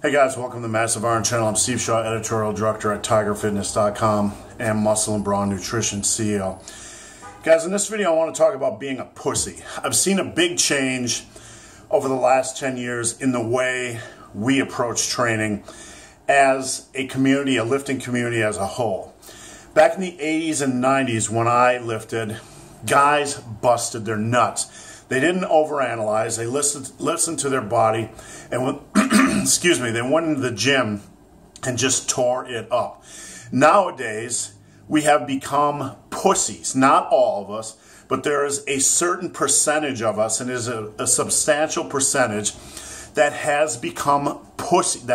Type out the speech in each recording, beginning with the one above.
Hey guys, welcome to the Massive Iron Channel. I'm Steve Shaw, Editorial Director at TigerFitness.com and Muscle and Brawn Nutrition CEO. Guys, in this video I want to talk about being a pussy. I've seen a big change over the last 10 years in the way we approach training as a community, a lifting community as a whole. Back in the 80s and 90s when I lifted, guys busted their nuts. They didn't overanalyze. They listened to their body, and excuse me, they went into the gym and just tore it up. Nowadays, we have become pussies. Not all of us, but there is a certain percentage of us, and it is a substantial percentage that has become pussies.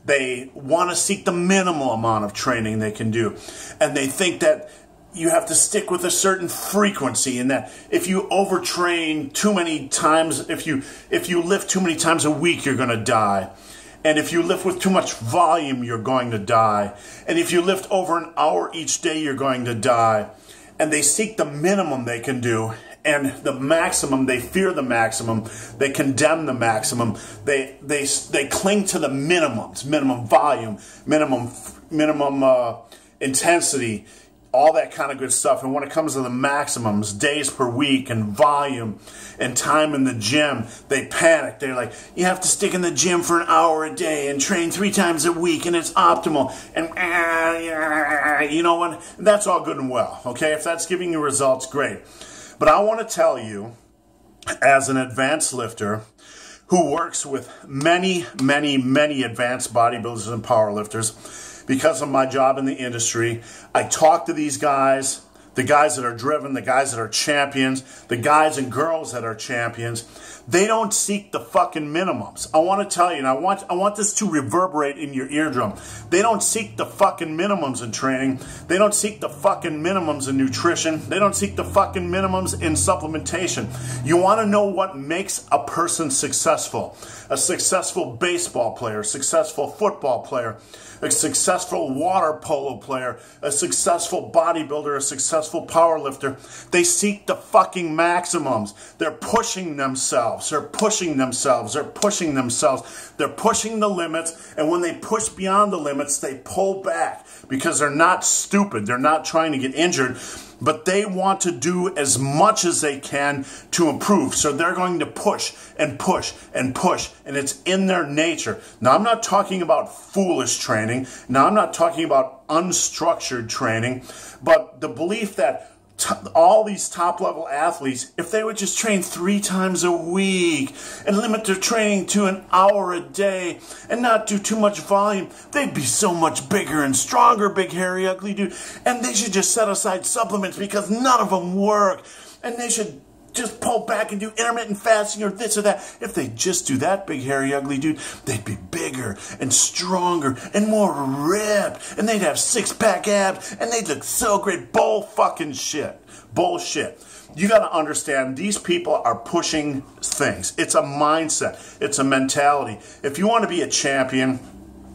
They want to seek the minimal amount of training they can do, and they think that you have to stick with a certain frequency, and that if you overtrain too many times, if you lift too many times a week, you're going to die. And if you lift with too much volume, you're going to die. And if you lift over an hour each day, you're going to die. And they seek the minimum they can do, and the maximum, they fear the maximum, they condemn the maximum, they cling to the minimums, minimum volume, minimum intensity, all that kind of good stuff. And when it comes to the maximums, days per week and volume and time in the gym, they panic. They're like, you have to stick in the gym for an hour a day and train 3 times a week, and it's optimal. And you know what? That's all good and well, okay? If that's giving you results, great. But I want to tell you, as an advanced lifter who works with many, many, many advanced bodybuilders and powerlifters, because of my job in the industry, I talk to these guys, the guys that are driven, the guys that are champions, the guys and girls that are champions. They don't seek the fucking minimums. I want to tell you, and I want this to reverberate in your eardrum. They don't seek the fucking minimums in training. They don't seek the fucking minimums in nutrition. They don't seek the fucking minimums in supplementation. You want to know what makes a person successful? A successful baseball player, a successful football player, a successful water polo player, a successful bodybuilder, a successful powerlifter. They seek the fucking maximums. They're pushing themselves. They're pushing themselves. They're pushing themselves. They're pushing the limits, and when they push beyond the limits, they pull back because they're not stupid. They're not trying to get injured, but they want to do as much as they can to improve. So they're going to push and push and push, and it's in their nature. Now, I'm not talking about foolish training. Now, I'm not talking about unstructured training, but the belief that all these top-level athletes, if they would just train 3 times a week and limit their training to an hour a day and not do too much volume, they'd be so much bigger and stronger, big, hairy, ugly dude. And they should just set aside supplements because none of them work. And they should just pull back and do intermittent fasting or this or that. If they just do that, big, hairy, ugly dude, they'd be bigger and stronger and more ripped. And they'd have 6-pack abs and they'd look so great. Bull fucking shit. Bullshit. You got to understand, these people are pushing things. It's a mindset. It's a mentality. If you want to be a champion,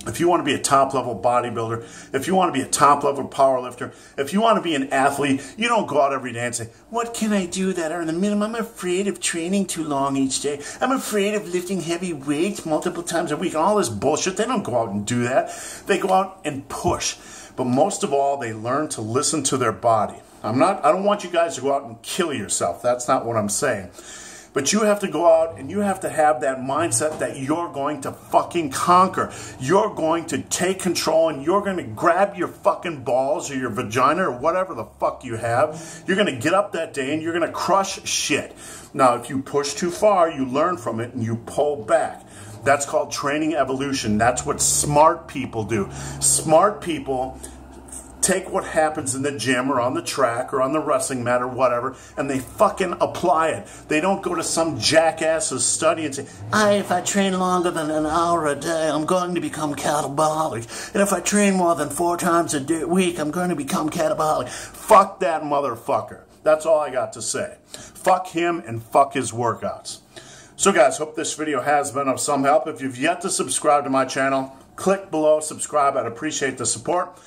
if you want to be a top-level bodybuilder, if you want to be a top-level powerlifter, if you want to be an athlete, you don't go out every day and say, what can I do that are in the minimum? I'm afraid of training too long each day. I'm afraid of lifting heavy weights multiple times a week. All this bullshit. They don't go out and do that. They go out and push. But most of all, they learn to listen to their body. I don't want you guys to go out and kill yourself. That's not what I'm saying. But you have to go out and you have to have that mindset that you're going to fucking conquer. You're going to take control, and you're going to grab your fucking balls or your vagina or whatever the fuck you have. You're going to get up that day and you're going to crush shit. Now, if you push too far, you learn from it and you pull back. That's called training evolution. That's what smart people do. Smart people take what happens in the gym or on the track or on the wrestling mat or whatever, and they fucking apply it. They don't go to some jackass's study and say, if I train longer than an hour a day, I'm going to become catabolic. And if I train more than 4 times a week, I'm going to become catabolic. Fuck that motherfucker. That's all I got to say. Fuck him and fuck his workouts. So guys, hope this video has been of some help. If you've yet to subscribe to my channel, click below, subscribe. I'd appreciate the support.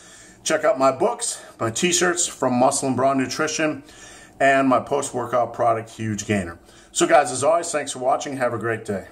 Check out my books, my t-shirts from Muscle and Brawn Nutrition, and my post-workout product, Huge Gainer. So guys, as always, thanks for watching. Have a great day.